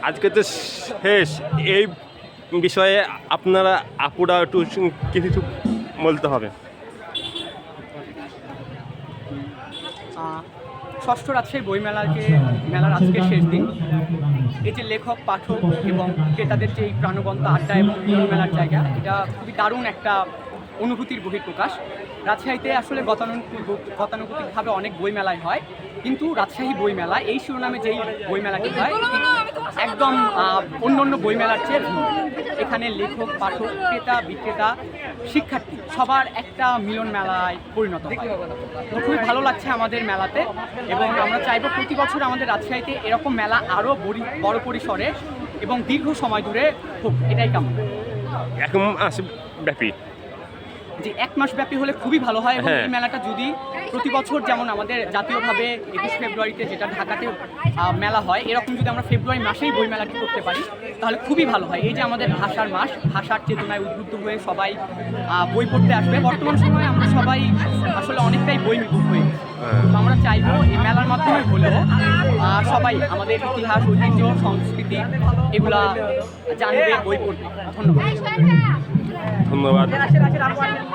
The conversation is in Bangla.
আজকে তো শেষ, এই বিষয়ে আপনারা আপুরা একটু কিছু বলতে হবে। ষষ্ঠ রাজশাহী মেলার আজকে শেষ দিন। এই যে লেখক, পাঠক এবং ক্রেতাদের যে এই প্রাণবন্ত আড্ডা এবং মিলন মেলার জায়গা, এটা খুবই দারুণ একটা অনুভূতির বহিঃপ্রকাশ। রাজশাহীতে আসলে গতানুগতিকভাবে অনেক বইমেলাই হয়, কিন্তু রাজশাহী বইমেলা এই শিরোনামে যেই বইমেলাটি হয় একদম অন্য অন্য বইমেলার চেয়ে ভিন্ন। এখানে লেখক, পাঠক, ক্রেতা, বিক্রেতা, শিক্ষার্থী সবার একটা মিলন মেলায় পরিণত হয়। তো খুবই ভালো লাগছে আমাদের মেলাতে, এবং আমরা চাইবো প্রতি বছর আমাদের রাজশাহীতে এরকম মেলা আরও বড় পরিসরে এবং দীর্ঘ সময় ধরে হোক, এটাই কাম্য। এক মাস ব্যাপী, যে 1 মাস ব্যাপী হলে খুবই ভালো হয়, এবং হ্যাঁ। এই মেলাটা যদি প্রতি বছর যেমন আমাদের জাতীয়ভাবে 21 ফেব্রুয়ারিতে যেটা ঢাকাতে মেলা হয়, এরকম যদি আমরা ফেব্রুয়ারি মাসেই বই মেলাটি করতে পারি তাহলে খুবই ভালো হয়। এই যে আমাদের ভাষার মাস, ভাষার চেতনায় উদ্বুদ্ধ হয়ে সবাই বই পড়তে আসবে। বর্তমান সময়ে আমরা সবাই আসলে অনেকটাই বই বিমুখ হয়ে গেছি। তো আমরা চাইবো এই মেলার মাধ্যমে হলেও সবাই আমাদের ইতিহাস, ঐতিহ্য, সংস্কৃতি এগুলা জানবে, বই পড়বে। ধন্যবাদ। ধন্যবাদ।